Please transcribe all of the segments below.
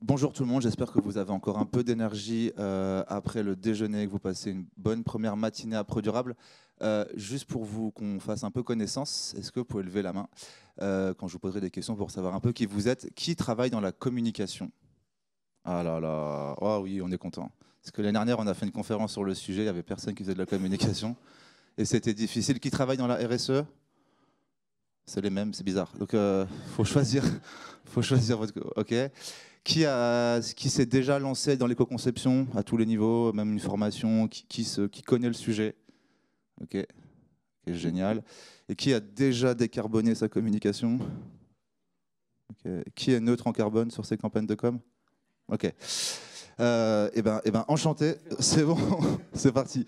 Bonjour tout le monde, j'espère que vous avez encore un peu d'énergie après le déjeuner, que vous passez une bonne première matinée à ProDurable. Juste pour vous qu'on fasse un peu connaissance, est-ce que vous pouvez lever la main quand je vous poserai des questions pour savoir un peu qui vous êtes, qui travaille dans la communication? Ah là là, oh oui, on est content. Parce que l'année dernière, on a fait une conférence sur le sujet, il n'y avait personne qui faisait de la communication et c'était difficile. Qui travaille dans la RSE? C'est les mêmes, c'est bizarre. Donc, faut choisir, faut choisir votre. Ok. Qui s'est déjà lancé dans l'éco-conception à tous les niveaux, même une formation, qui connaît le sujet? Ok, ok, génial. Et qui a déjà décarboné sa communication? Ok. Qui est neutre en carbone sur ses campagnes de com? Ok. Enchanté, c'est bon, c'est parti.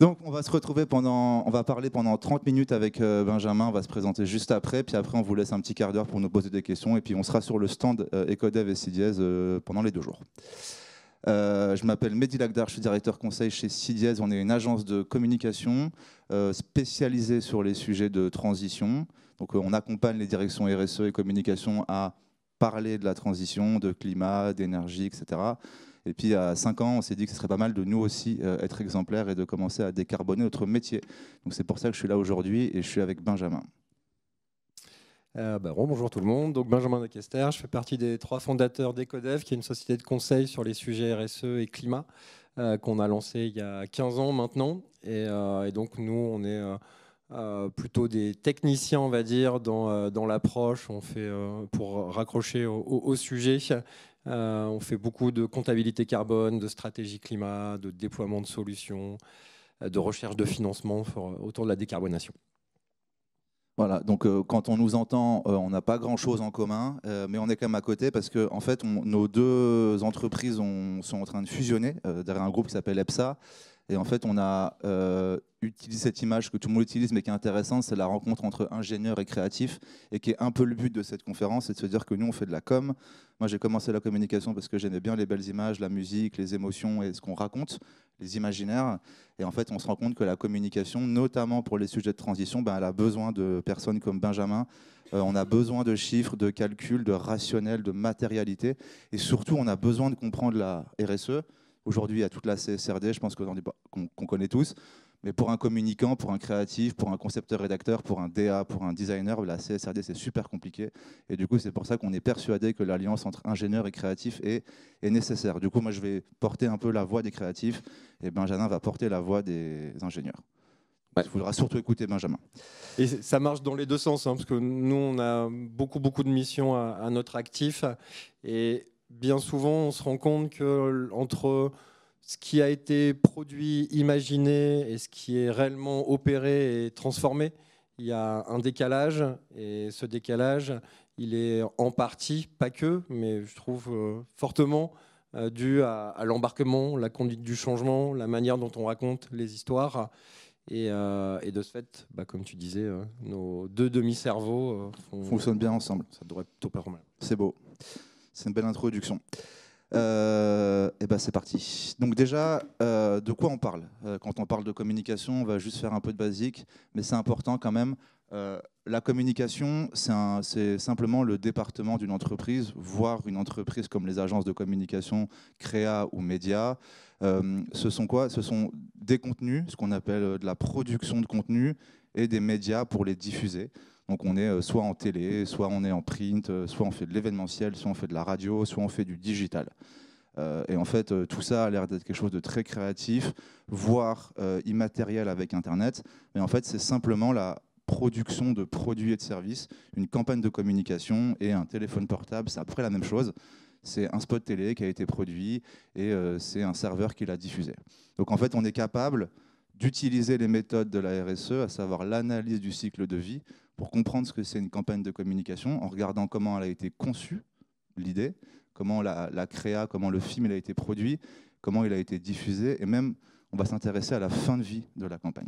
Donc on va se retrouver on va parler pendant 30 minutes avec Benjamin, on va se présenter juste après, puis après on vous laisse un petit quart d'heure pour nous poser des questions, et puis on sera sur le stand Ecodev et CIDIES pendant les 2 jours. Je m'appelle Mehdi Lagdar, je suis directeur conseil chez CIDIES, on est une agence de communication spécialisée sur les sujets de transition. Donc on accompagne les directions RSE et communication à parler de la transition, de climat, d'énergie, etc. Et puis à 5 ans, on s'est dit que ce serait pas mal de nous aussi être exemplaires et de commencer à décarboner notre métier. Donc c'est pour ça que je suis là aujourd'hui et je suis avec Benjamin. Bonjour tout le monde, donc Benjamin Dequester, je fais partie des 3 fondateurs d'Ecodev, qui est une société de conseil sur les sujets RSE et climat qu'on a lancé il y a 15 ans maintenant. Et donc nous, on est plutôt des techniciens, on va dire, dans l'approche. On fait, pour raccrocher au sujet, on fait beaucoup de comptabilité carbone, de stratégie climat, de déploiement de solutions, de recherche de financement autour de la décarbonation. Voilà, donc quand on nous entend, on n'a pas grand-chose en commun, mais on est quand même à côté parce que en fait, nos 2 entreprises sont en train de fusionner derrière un groupe qui s'appelle EPSA. Et en fait, on a utilisé cette image que tout le monde utilise, mais qui est intéressante, c'est la rencontre entre ingénieurs et créatifs, et qui est un peu le but de cette conférence, c'est de se dire que nous, on fait de la com. Moi, j'ai commencé la communication parce que j'aimais bien les belles images, la musique, les émotions et ce qu'on raconte, les imaginaires. Et en fait, on se rend compte que la communication, notamment pour les sujets de transition, elle a besoin de personnes comme Benjamin. On a besoin de chiffres, de calculs, de rationnel, de matérialité. Et surtout, on a besoin de comprendre la RSE. Aujourd'hui, il y a toute la CSRD, je pense qu'on connaît tous. Mais pour un communicant, pour un créatif, pour un concepteur-rédacteur, pour un DA, pour un designer, la CSRD, c'est super compliqué. Et du coup, c'est pour ça qu'on est persuadé que l'alliance entre ingénieur et créatif est nécessaire. Du coup, moi, je vais porter un peu la voix des créatifs et Benjamin va porter la voix des ingénieurs. Il faudra surtout écouter Benjamin. Et ça marche dans les 2 sens, parce que nous, on a beaucoup de missions à notre actif. Et bien souvent, on se rend compte qu'entre ce qui a été produit, imaginé, et ce qui est réellement opéré et transformé, il y a un décalage. Et ce décalage, il est en partie, pas que, mais je trouve fortement dû à l'embarquement, la conduite du changement, la manière dont on raconte les histoires. Et de ce fait, comme tu disais, nos 2 demi-cerveaux fonctionnent bien ensemble. Ça devrait être plutôt pas mal. C'est beau. C'est une belle introduction. C'est parti. Donc déjà, de quoi on parle? Quand on parle de communication, on va juste faire un peu de basique, mais c'est important quand même. La communication, c'est simplement le département d'une entreprise, voire une entreprise comme les agences de communication, créa ou médias. Ce sont quoi? Ce sont des contenus, ce qu'on appelle de la production de contenu, et des médias pour les diffuser. Donc on est soit en télé, soit on est en print, soit on fait de l'événementiel, soit on fait de la radio, soit on fait du digital. Et en fait, tout ça a l'air d'être quelque chose de très créatif, voire immatériel avec Internet. Mais en fait, c'est simplement la production de produits et de services, une campagne de communication et un téléphone portable, c'est à peu près la même chose. C'est un spot télé qui a été produit et c'est un serveur qui l'a diffusé. Donc en fait, on est capable d'utiliser les méthodes de la RSE, à savoir l'analyse du cycle de vie, pour comprendre ce que c'est une campagne de communication, en regardant comment elle a été conçue, l'idée, comment la créa, comment le film il a été produit, comment il a été diffusé, et même on va s'intéresser à la fin de vie de la campagne.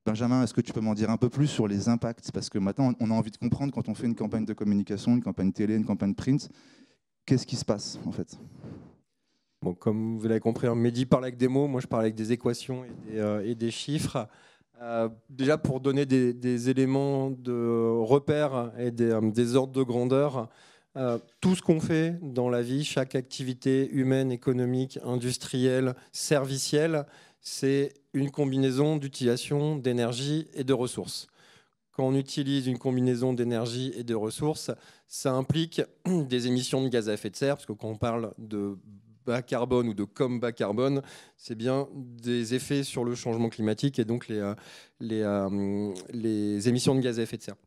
Benjamin, est-ce que tu peux m'en dire un peu plus sur les impacts? Parce que maintenant, on a envie de comprendre quand on fait une campagne de communication, une campagne télé, une campagne print, qu'est-ce qui se passe en fait? Bon, comme vous l'avez compris, Mehdi parle avec des mots, moi je parle avec des équations et des chiffres. Déjà pour donner des éléments de repère et des ordres de grandeur, Tout ce qu'on fait dans la vie, chaque activité humaine, économique, industrielle, servicielle, c'est une combinaison d'utilisation d'énergie et de ressources. Quand on utilise une combinaison d'énergie et de ressources, ça implique des émissions de gaz à effet de serre, parce que quand on parle de bas carbone ou de comme bas carbone, c'est bien des effets sur le changement climatique et donc les émissions de gaz à effet de serre.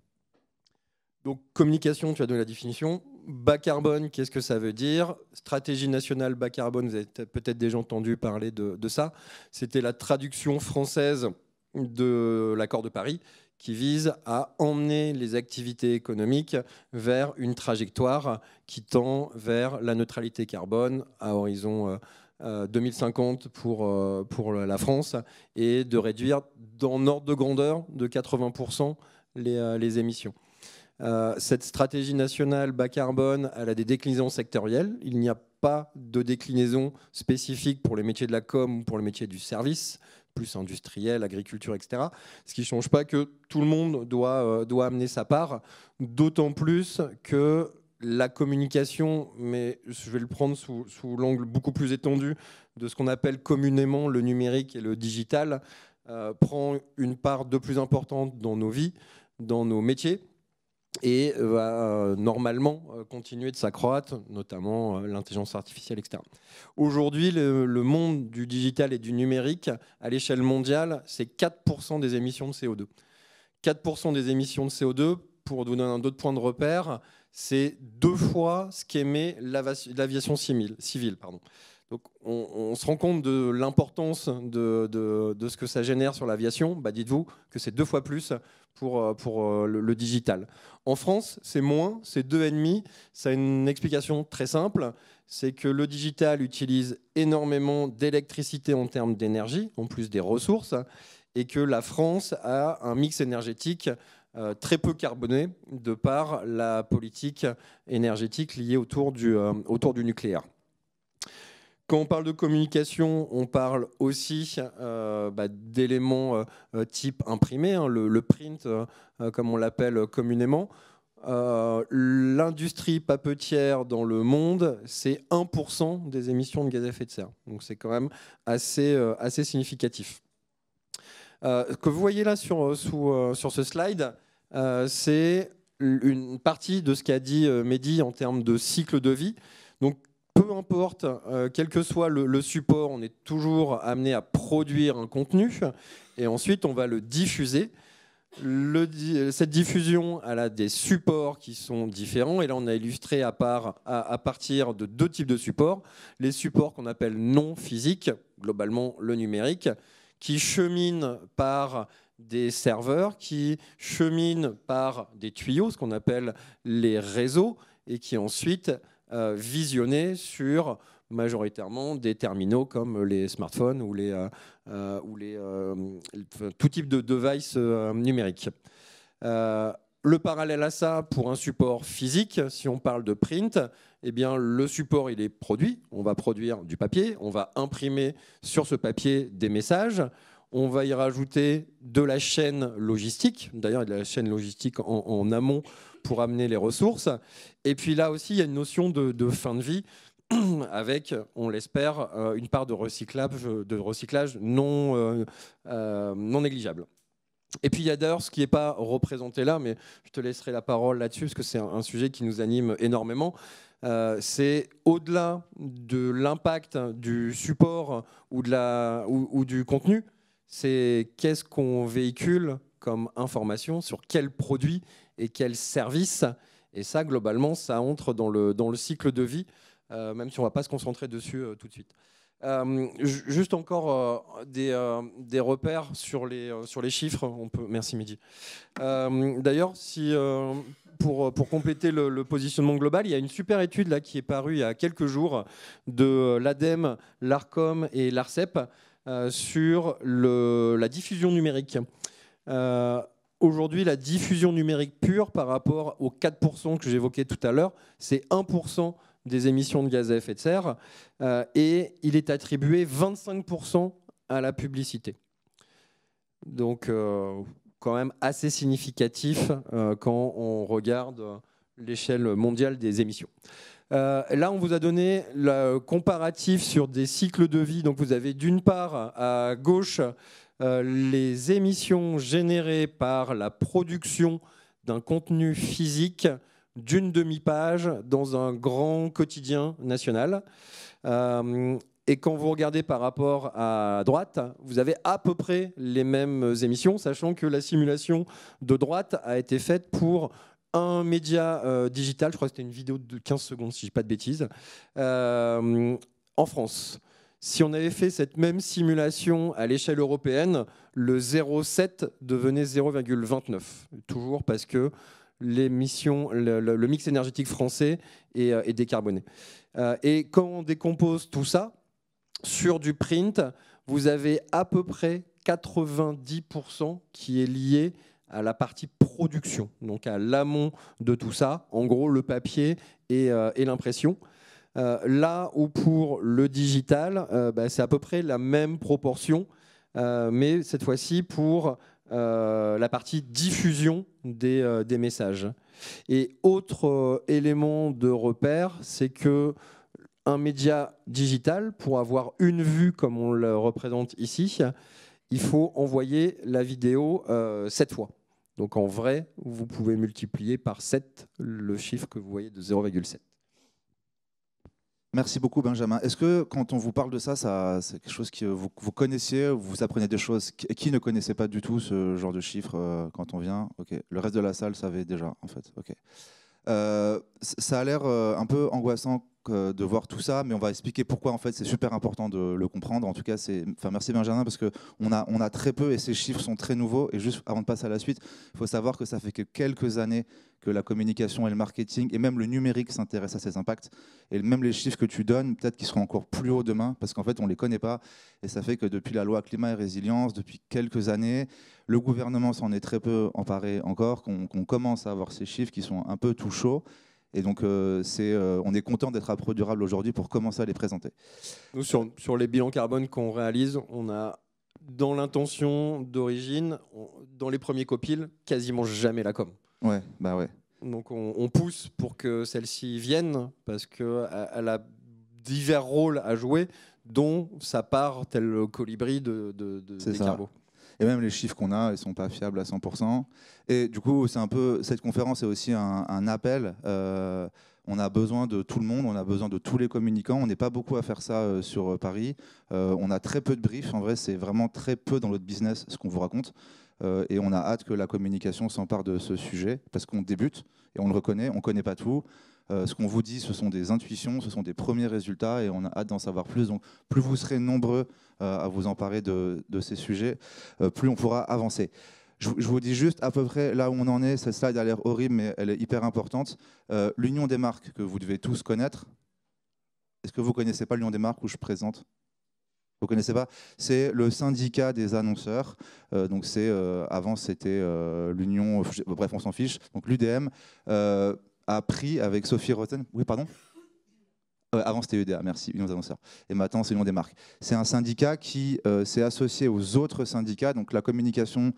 Donc communication, tu as donné la définition. Bas carbone, qu'est-ce que ça veut dire? Stratégie nationale bas carbone, vous avez peut-être déjà entendu parler de ça. C'était la traduction française de l'accord de Paris qui vise à emmener les activités économiques vers une trajectoire qui tend vers la neutralité carbone à horizon 2050 pour la France et de réduire dans ordre de grandeur de 80% les émissions. Cette stratégie nationale bas carbone, elle a des déclinaisons sectorielles. Il n'y a pas de déclinaison spécifique pour les métiers de la com ou pour les métiers du service, plus industriel, agriculture, etc. Ce qui ne change pas que tout le monde doit amener sa part, d'autant plus que la communication, mais je vais le prendre sous l'angle beaucoup plus étendu de ce qu'on appelle communément le numérique et le digital, prend une part de plus importante dans nos vies, dans nos métiers, et va normalement continuer de s'accroître, notamment l'intelligence artificielle, etc. Aujourd'hui, le monde du digital et du numérique, à l'échelle mondiale, c'est 4% des émissions de CO2. 4% des émissions de CO2, pour donner un autre point de repère, c'est 2 fois ce qu'émet l'aviation civile. Donc on se rend compte de l'importance de ce que ça génère sur l'aviation. Bah, dites-vous que c'est 2 fois plus pour le digital. En France, c'est moins, c'est 2,5. Ça a une explication très simple, c'est que le digital utilise énormément d'électricité en termes d'énergie, en plus des ressources, et que la France a un mix énergétique très peu carboné de par la politique énergétique liée autour du nucléaire. Quand on parle de communication, on parle aussi d'éléments type imprimé, hein, le print, comme on l'appelle communément. L'industrie papetière dans le monde, c'est 1% des émissions de gaz à effet de serre. Donc c'est quand même assez significatif. Ce que vous voyez là sur ce slide, c'est une partie de ce qu'a dit Mehdi en termes de cycle de vie. Donc peu importe, quel que soit le support, on est toujours amené à produire un contenu et ensuite on va le diffuser. Cette diffusion, elle a des supports qui sont différents et là on a illustré à partir de 2 types de supports. Les supports qu'on appelle non physiques, globalement le numérique, qui cheminent par des serveurs, qui cheminent par des tuyaux, ce qu'on appelle les réseaux, et qui ensuite visionner sur majoritairement des terminaux comme les smartphones ou tout type de device numérique. Le parallèle à ça, pour un support physique, si on parle de print, eh bien, le support il est produit. On va produire du papier, on va imprimer sur ce papier des messages. On va y rajouter de la chaîne logistique. D'ailleurs, il y a de la chaîne logistique en amont pour amener les ressources. Et puis là aussi, il y a une notion de fin de vie avec, on l'espère, une part de recyclage non négligeable. Et puis il y a d'ailleurs ce qui n'est pas représenté là, mais je te laisserai la parole là-dessus, parce que c'est un sujet qui nous anime énormément. C'est au-delà de l'impact du support ou du contenu, c'est qu'est-ce qu'on véhicule comme information sur quel produit et quel service. Et ça, globalement, ça entre dans le cycle de vie, même si on ne va pas se concentrer dessus tout de suite. Juste encore des repères sur les chiffres. Merci Mehdi. D'ailleurs, pour compléter le positionnement global, il y a une super étude là, qui est parue il y a quelques jours de l'ADEME, l'ARCOM et l'ARCEP sur la diffusion numérique. Aujourd'hui, la diffusion numérique pure par rapport aux 4% que j'évoquais tout à l'heure, c'est 1% des émissions de gaz à effet de serre et il est attribué 25% à la publicité. Donc, quand même assez significatif quand on regarde l'échelle mondiale des émissions. Là, on vous a donné le comparatif sur des cycles de vie. Donc, vous avez d'une part à gauche les émissions générées par la production d'un contenu physique d'une demi-page dans un grand quotidien national. Et quand vous regardez par rapport à droite, vous avez à peu près les mêmes émissions, sachant que la simulation de droite a été faite pour un média digital, je crois que c'était une vidéo de 15 secondes si je ne dis pas de bêtises, en France. Si on avait fait cette même simulation à l'échelle européenne, le 0,7 devenait 0,29. Toujours parce que le mix énergétique français est décarboné. Et quand on décompose tout ça, sur du print, vous avez à peu près 90% qui est lié à la partie production, donc à l'amont de tout ça, en gros le papier et l'impression. Là où pour le digital, c'est à peu près la même proportion, mais cette fois-ci pour la partie diffusion des messages. Et autre élément de repère, c'est que un média digital, pour avoir une vue comme on le représente ici, il faut envoyer la vidéo 7 fois. Donc en vrai, vous pouvez multiplier par 7 le chiffre que vous voyez de 0,7. Merci beaucoup Benjamin. Est-ce que quand on vous parle de ça, c'est quelque chose que vous connaissiez, vous apprenez des choses qui ne connaissait pas du tout ce genre de chiffres quand on vient? Ok. Le reste de la salle savait déjà en fait. Ok. Ça a l'air un peu angoissant de voir tout ça, mais on va expliquer pourquoi en fait c'est super important de le comprendre. En tout cas, merci Benjamin parce que on a très peu et ces chiffres sont très nouveaux. Et juste avant de passer à la suite, il faut savoir que ça fait que quelques années que la communication et le marketing et même le numérique s'intéressent à ces impacts. Et même les chiffres que tu donnes, peut-être qu'ils seront encore plus hauts demain parce qu'en fait on les connaît pas. Et ça fait que depuis la loi climat et résilience, depuis quelques années, le gouvernement s'en est très peu emparé encore, qu'on commence à avoir ces chiffres qui sont un peu tout chauds. Et donc, on est content d'être à ProDurable aujourd'hui pour commencer à les présenter. Nous, sur les bilans carbone qu'on réalise, on a, dans l'intention d'origine, dans les premiers copiles, quasiment jamais la com. Ouais, bah ouais. Donc, on pousse pour que celle-ci vienne, parce qu'elle a divers rôles à jouer, dont sa part, tel le colibri des carbos. Et même les chiffres qu'on a, ils ne sont pas fiables à 100%. Et du coup, c'est un peu, cette conférence est aussi un appel. On a besoin de tout le monde, on a besoin de tous les communicants. On n'est pas beaucoup à faire ça sur Paris. On a très peu de briefs. En vrai, c'est vraiment très peu dans notre business ce qu'on vous raconte. Et on a hâte que la communication s'empare de ce sujet parce qu'on débute et on le reconnaît, on ne connaît pas tout. Ce qu'on vous dit, ce sont des intuitions, ce sont des premiers résultats et on a hâte d'en savoir plus. Donc, plus vous serez nombreux à vous emparer de ces sujets, plus on pourra avancer. Je vous dis juste à peu près là où on en est. Cette slide a l'air horrible, mais elle est hyper importante. L'Union des marques, que vous devez tous connaître. Est-ce que vous ne connaissez pas l'Union des marques où je présente ? Vous ne connaissez pas? C'est le syndicat des annonceurs. Donc avant, c'était l'Union... Bref, on s'en fiche. Donc l'UDM a pris avec Sophie Rotten... Oui, pardon? Avant, c'était UDA, merci, Union des annonceurs. Et maintenant, c'est l'Union des marques. C'est un syndicat qui s'est associé aux autres syndicats. Donc la communication,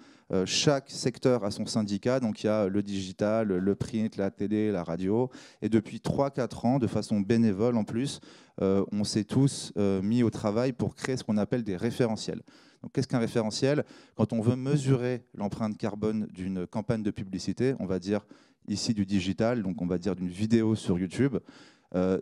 chaque secteur a son syndicat. Donc il y a le digital, le print, la télé, la radio. Et depuis 3-4 ans, de façon bénévole en plus, on s'est tous mis au travail pour créer ce qu'on appelle des référentiels. Donc qu'est-ce qu'un référentiel? Quand on veut mesurer l'empreinte carbone d'une campagne de publicité, on va dire ici du digital, donc on va dire d'une vidéo sur YouTube,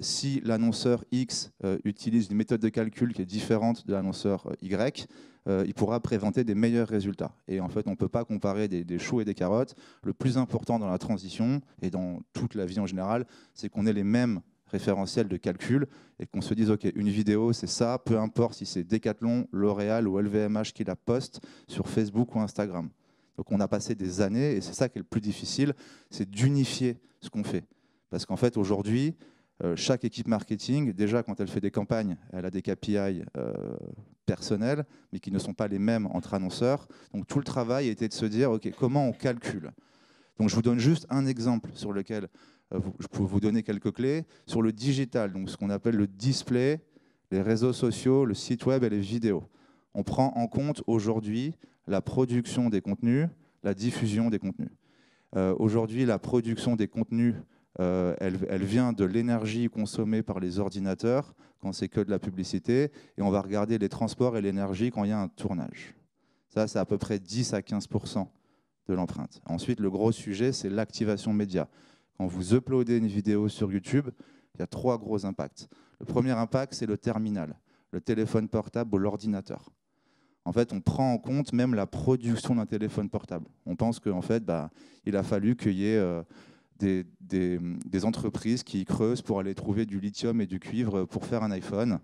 si l'annonceur X utilise une méthode de calcul qui est différente de l'annonceur Y, il pourra présenter des meilleurs résultats. Et en fait, on ne peut pas comparer des choux et des carottes. Le plus important dans la transition et dans toute la vie en général, c'est qu'on ait les mêmes référentiels de calcul et qu'on se dise, OK, une vidéo, c'est ça, peu importe si c'est Decathlon, L'Oréal ou LVMH qui la poste sur Facebook ou Instagram. Donc on a passé des années, et c'est ça qui est le plus difficile, c'est d'unifier ce qu'on fait. Parce qu'en fait, aujourd'hui, chaque équipe marketing, déjà quand elle fait des campagnes, elle a des KPI personnels, mais qui ne sont pas les mêmes entre annonceurs. Donc tout le travail était de se dire, OK, comment on calcule? Donc je vous donne juste un exemple sur lequel je peux vous donner quelques clés. Sur le digital, donc ce qu'on appelle le display, les réseaux sociaux, le site web et les vidéos. On prend en compte aujourd'hui la production des contenus, la diffusion des contenus. Aujourd'hui, la production des contenus elle vient de l'énergie consommée par les ordinateurs quand c'est que de la publicité, et on va regarder les transports et l'énergie quand il y a un tournage. Ça, c'est à peu près 10 à 15% de l'empreinte. Ensuite, le gros sujet, c'est l'activation média. Quand vous uploadez une vidéo sur YouTube, il y a 3 gros impacts. Le premier impact, c'est le terminal, le téléphone portable ou l'ordinateur. En fait, on prend en compte même la production d'un téléphone portable. On pense qu'en fait, il a fallu qu'il y ait des entreprises qui creusent pour aller trouver du lithium et du cuivre pour faire un iPhone.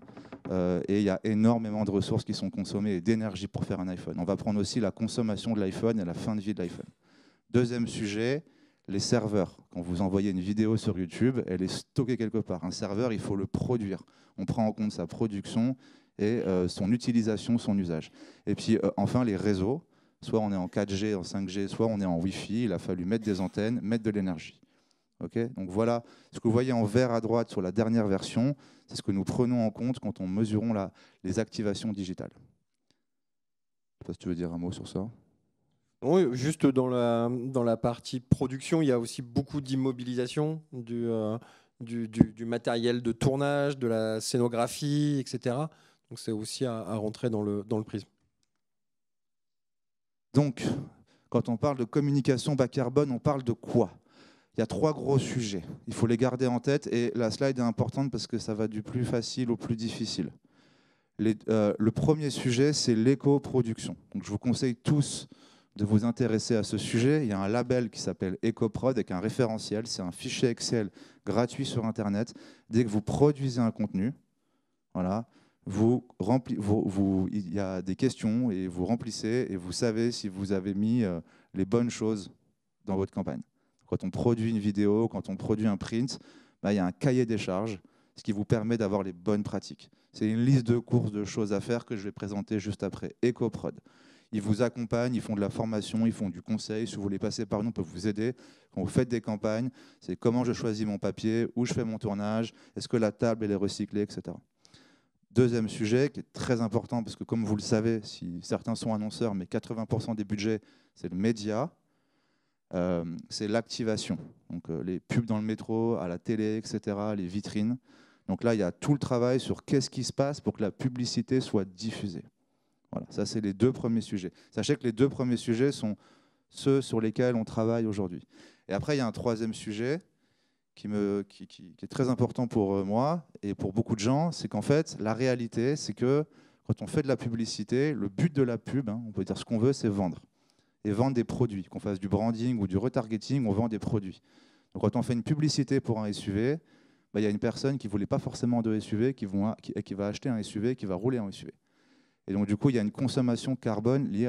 Et il y a énormément de ressources qui sont consommées et d'énergie pour faire un iPhone. On va prendre aussi la consommation de l'iPhone et la fin de vie de l'iPhone. Deuxième sujet, les serveurs. Quand vous envoyez une vidéo sur YouTube, elle est stockée quelque part. Un serveur, il faut le produire. On prend en compte sa production et son utilisation, son usage. Et puis enfin, les réseaux. Soit on est en 4G, en 5G, soit on est en Wi-Fi. Il a fallu mettre des antennes, mettre de l'énergie. Okay, donc voilà, ce que vous voyez en vert à droite sur la dernière version, c'est ce que nous prenons en compte quand on mesurons les activations digitales. Je ne sais pas si tu veux dire un mot sur ça. Oui, juste dans la partie production, il y a aussi beaucoup d'immobilisation du matériel de tournage, de la scénographie, etc. Donc c'est aussi à rentrer dans le prisme. Donc, quand on parle de communication bas carbone, on parle de quoi ? Il y a 3 gros sujets. Il faut les garder en tête et la slide est importante parce que ça va du plus facile au plus difficile. Le premier sujet, c'est l'éco-production. Donc, je vous conseille tous de vous intéresser à ce sujet. Il y a un label qui s'appelle EcoProd avec un référentiel. C'est un fichier Excel gratuit sur Internet. Dès que vous produisez un contenu, voilà, il y a des questions et vous remplissez et vous savez si vous avez mis les bonnes choses dans votre campagne. Quand on produit une vidéo, quand on produit un print, il y a un cahier des charges, ce qui vous permet d'avoir les bonnes pratiques. C'est une liste de courses, de choses à faire que je vais présenter juste après. EcoProd. Ils vous accompagnent, ils font de la formation, ils font du conseil. Si vous voulez passer par nous, on peut vous aider. Quand vous faites des campagnes, c'est comment je choisis mon papier, où je fais mon tournage, est-ce que la table elle est recyclée, etc. Deuxième sujet qui est très important, parce que comme vous le savez, si certains sont annonceurs, mais 80% des budgets, c'est le média. C'est l'activation. Donc les pubs dans le métro, à la télé, etc., les vitrines. Donc là, il y a tout le travail sur qu'est-ce qui se passe pour que la publicité soit diffusée. Voilà, ça, c'est les 2 premiers sujets. Sachez que les 2 premiers sujets sont ceux sur lesquels on travaille aujourd'hui. Et après, il y a un 3e sujet qui est très important pour moi et pour beaucoup de gens, c'est qu'en fait, la réalité, c'est que quand on fait de la publicité, le but de la pub, on peut dire ce qu'on veut, c'est vendre. Et vendre des produits. Qu'on fasse du branding ou du retargeting, on vend des produits. Donc quand on fait une publicité pour un SUV, il y a une personne qui ne voulait pas forcément de SUV, qui va acheter un SUV, qui va rouler en SUV. Et donc du coup, il y a une consommation carbone liée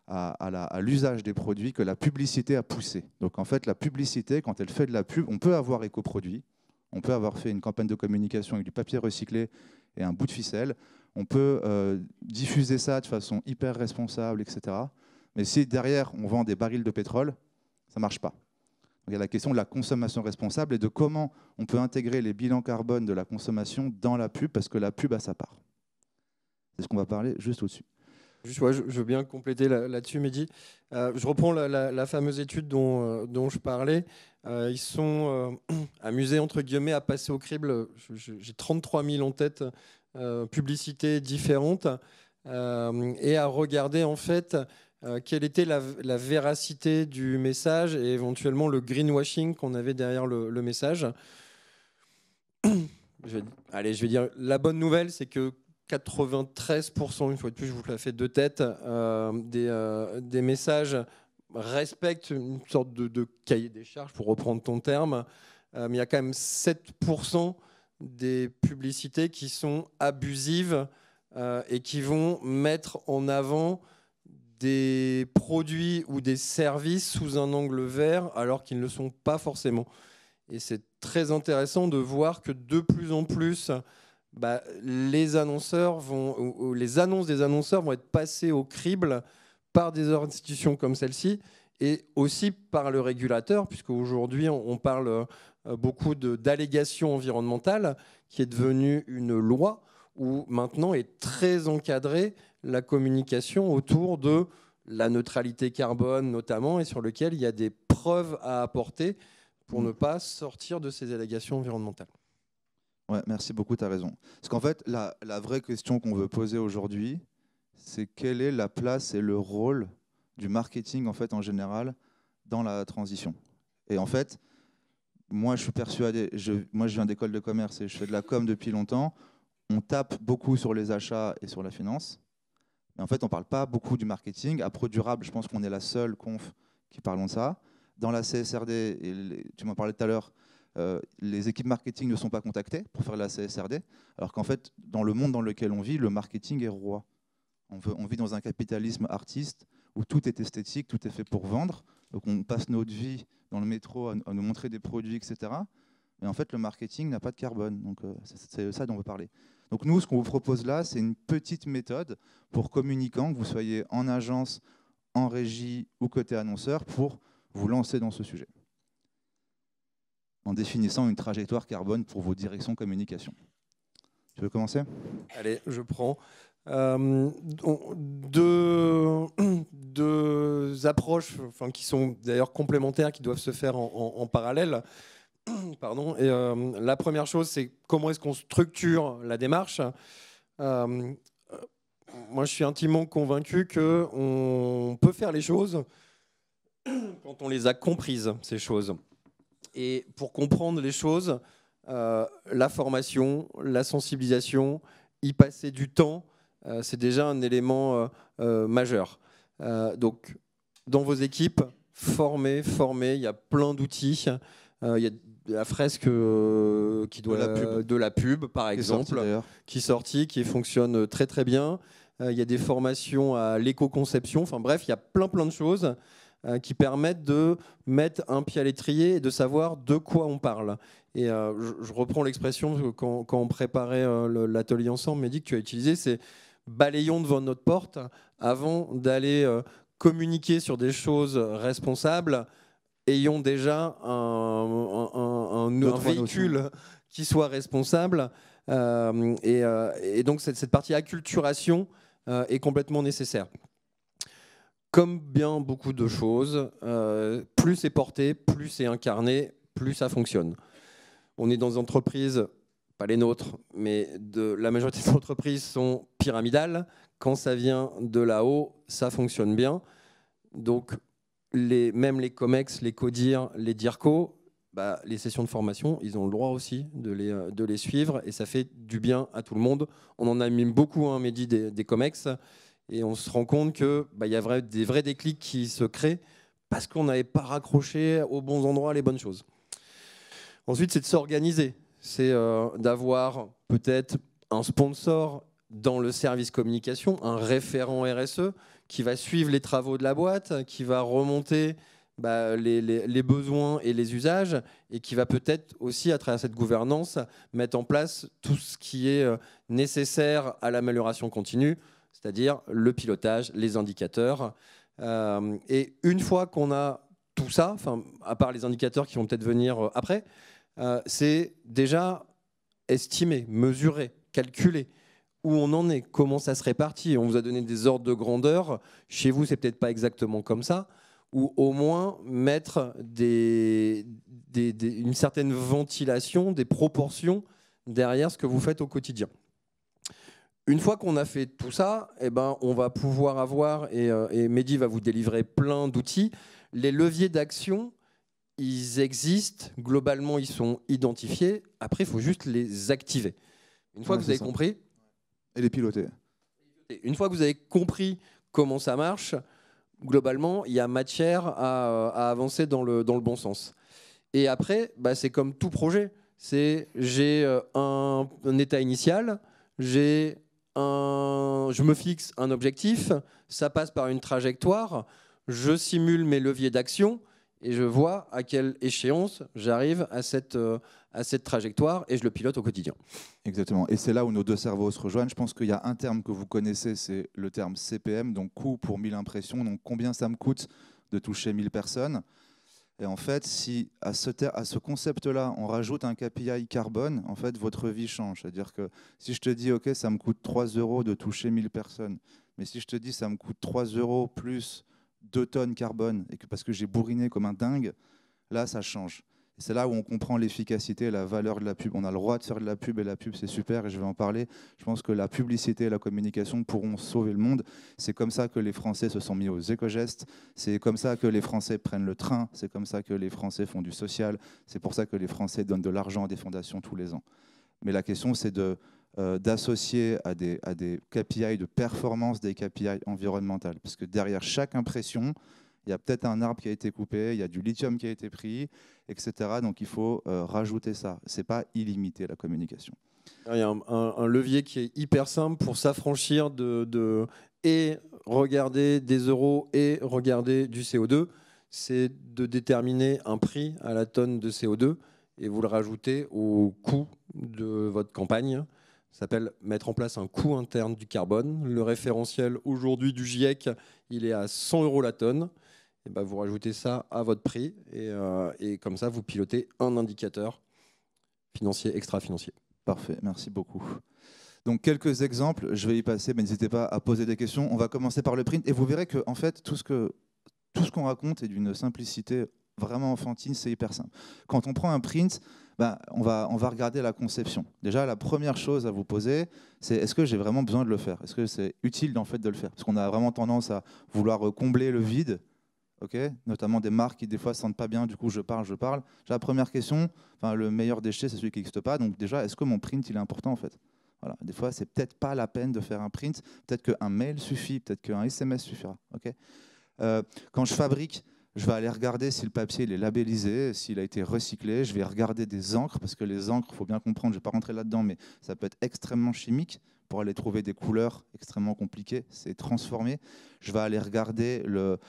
à l'usage des produits que la publicité a poussé. Donc en fait, la publicité, quand elle fait de la pub, on peut avoir éco-produit, on peut avoir fait une campagne de communication avec du papier recyclé et un bout de ficelle, on peut diffuser ça de façon hyper responsable, etc. Mais si derrière, on vend des barils de pétrole, ça ne marche pas. Donc, il y a la question de la consommation responsable et de comment on peut intégrer les bilans carbone de la consommation dans la pub, parce que la pub a sa part. C'est ce qu'on va parler juste au-dessus. Juste, ouais, je veux bien compléter là-dessus, Mehdi. Je reprends la fameuse étude dont je parlais. Ils sont amusés, entre guillemets, à passer au crible. J'ai 33 000 en tête publicités différentes et à regarder, en fait, quelle était la véracité du message et éventuellement le greenwashing qu'on avait derrière le message. Je vais dire, la bonne nouvelle, c'est que 93%, une fois de plus, je vous la fais de tête, des messages respectent une sorte de cahier des charges, pour reprendre ton terme, mais il y a quand même 7% des publicités qui sont abusives et qui vont mettre en avant des produits ou des services sous un angle vert alors qu'ils ne le sont pas forcément. Et c'est très intéressant de voir que de plus en plus, les annonceurs ou les annonces des annonceurs vont être passées au crible par des institutions comme celle-ci et aussi par le régulateur, puisque aujourd'hui on parle beaucoup d'allégations environnementales, qui est devenue une loi où maintenant est très encadrée la communication autour de la neutralité carbone notamment, et sur lequel il y a des preuves à apporter pour ne pas sortir de ces allégations environnementales. Ouais, merci beaucoup, tu as raison. Parce qu'en fait, la vraie question qu'on veut poser aujourd'hui, c'est quelle est la place et le rôle du marketing en fait, en général dans la transition. Et en fait, moi je suis persuadé, moi je viens d'école de commerce et je fais de la com depuis longtemps, on tape beaucoup sur les achats et sur la finance, mais en fait on ne parle pas beaucoup du marketing. À ProDurable, je pense qu'on est la seule conf qui parlons de ça. Dans la CSRD, et tu m'en parlais tout à l'heure, les équipes marketing ne sont pas contactées pour faire la CSRD, alors qu'en fait, dans le monde dans lequel on vit, le marketing est roi. On vit dans un capitalisme artiste où tout est esthétique, tout est fait pour vendre. Donc on passe notre vie dans le métro à nous montrer des produits, etc. Mais en fait, le marketing n'a pas de carbone. Donc c'est ça dont on veut parler. Donc nous, ce qu'on vous propose là, c'est une petite méthode pour communicants, que vous soyez en agence, en régie ou côté annonceur, pour vous lancer dans ce sujet, en définissant une trajectoire carbone pour vos directions communication. Tu veux commencer ? Allez, je prends. Deux approches qui sont d'ailleurs complémentaires, qui doivent se faire en parallèle. Pardon. Et, la première chose, c'est comment est-ce qu'on structure la démarche. Moi, je suis intimement convaincu qu'on peut faire les choses quand on les a comprises, ces choses. Et pour comprendre les choses, la formation, la sensibilisation, y passer du temps, c'est déjà un élément majeur. Donc, dans vos équipes, formez, il y a plein d'outils. Il y a la fresque de la pub, par exemple, qui est sortie, qui fonctionne très très bien. Il y a des formations à l'éco-conception. Enfin bref, il y a plein de choses qui permettent de mettre un pied à l'étrier et de savoir de quoi on parle. Et je reprends l'expression quand on préparait l'atelier ensemble, Mehdi, que tu as utilisé, c'est balayons devant notre porte avant d'aller communiquer sur des choses responsables. Ayons déjà un véhicule qui soit responsable. Et donc cette partie acculturation est complètement nécessaire. Comme bien beaucoup de choses, plus c'est porté, plus c'est incarné, plus ça fonctionne. On est dans des entreprises, pas les nôtres, mais la majorité des entreprises sont pyramidales. Quand ça vient de là-haut, ça fonctionne bien. Donc, même les COMEX, les CODIR, les DIRCO, les sessions de formation, ils ont le droit aussi de les suivre et ça fait du bien à tout le monde. On en a mis beaucoup, Mehdi, des COMEX. Et on se rend compte qu'il y a des vrais déclics qui se créent parce qu'on n'avait pas raccroché aux bons endroits les bonnes choses. Ensuite, c'est de s'organiser. C'est d'avoir peut-être un sponsor dans le service communication, un référent RSE qui va suivre les travaux de la boîte, qui va remonter les besoins et les usages et qui va peut-être aussi, à travers cette gouvernance, mettre en place tout ce qui est nécessaire à l'amélioration continue, c'est-à-dire le pilotage, les indicateurs. Et une fois qu'on a tout ça, à part les indicateurs qui vont peut-être venir après, c'est déjà estimer, mesurer, calculer où on en est, comment ça se répartit. On vous a donné des ordres de grandeur. Chez vous, c'est peut-être pas exactement comme ça. Ou au moins mettre une certaine ventilation, des proportions derrière ce que vous faites au quotidien. Une fois qu'on a fait tout ça, on va pouvoir avoir, et Mehdi va vous délivrer plein d'outils, les leviers d'action, ils existent, globalement ils sont identifiés, après il faut juste les activer. Une fois que vous avez compris... Et les piloter. Une fois que vous avez compris comment ça marche, globalement, il y a matière à avancer dans le bon sens. Et après, c'est comme tout projet. J'ai un état initial, je me fixe un objectif, ça passe par une trajectoire, je simule mes leviers d'action et je vois à quelle échéance j'arrive à cette trajectoire et je le pilote au quotidien. Exactement. Et c'est là où nos deux cerveaux se rejoignent. Je pense qu'il y a un terme que vous connaissez, c'est le terme CPM, donc coût pour 1000 impressions. Donc combien ça me coûte de toucher 1000 personnes. Et en fait, si à ce concept-là, on rajoute un KPI carbone, en fait, votre vie change. C'est-à-dire que si je te dis, OK, ça me coûte 3 € de toucher 1000 personnes, mais si je te dis, ça me coûte 3 € plus 2 tonnes carbone, parce que j'ai bourriné comme un dingue, là, ça change. Et c'est là où on comprend l'efficacité et la valeur de la pub. On a le droit de faire de la pub et la pub c'est super et je vais en parler. Je pense que la publicité et la communication pourront sauver le monde. C'est comme ça que les Français se sont mis aux éco-gestes, c'est comme ça que les Français prennent le train, c'est comme ça que les Français font du social, c'est pour ça que les Français donnent de l'argent à des fondations tous les ans. Mais la question c'est d'associer à des KPI de performance des KPI environnementales. Parce que derrière chaque impression, il y a peut-être un arbre qui a été coupé, il y a du lithium qui a été pris, etc. Donc il faut rajouter ça. Ce n'est pas illimité la communication. Il y a un levier qui est hyper simple pour s'affranchir et regarder des euros et regarder du CO2. C'est de déterminer un prix à la tonne de CO2 et vous le rajoutez au coût de votre campagne. Ça s'appelle mettre en place un coût interne du carbone. Le référentiel aujourd'hui du GIEC, il est à 100 € la tonne. Et ben vous rajoutez ça à votre prix et comme ça, vous pilotez un indicateur financier, extra-financier. Parfait, merci beaucoup. Donc quelques exemples, je vais y passer, mais n'hésitez pas à poser des questions. On va commencer par le print et vous verrez que en fait, tout ce qu'on raconte est d'une simplicité vraiment enfantine, c'est hyper simple. Quand on prend un print, ben, on va regarder la conception. Déjà, la première chose à vous poser, c'est est-ce que j'ai vraiment besoin de le faire? Est-ce que c'est utile en fait de le faire? Parce qu'on a vraiment tendance à vouloir combler le vide, notamment des marques qui des fois ne se sentent pas bien, du coup je parle. Déjà, la première question, le meilleur déchet, c'est celui qui n'existe pas. Donc déjà, est-ce que mon print, il est important en fait? Voilà. Des fois, c'est peut-être pas la peine de faire un print, peut-être qu'un mail suffit, peut-être qu'un SMS suffira. Quand je fabrique, je vais aller regarder si le papier il est labellisé, s'il a été recyclé. Je vais regarder des encres, parce que les encres, il faut bien comprendre, je ne vais pas rentrer là-dedans, mais ça peut être extrêmement chimique pour aller trouver des couleurs extrêmement compliquées. C'est transformé. Je vais aller regarder le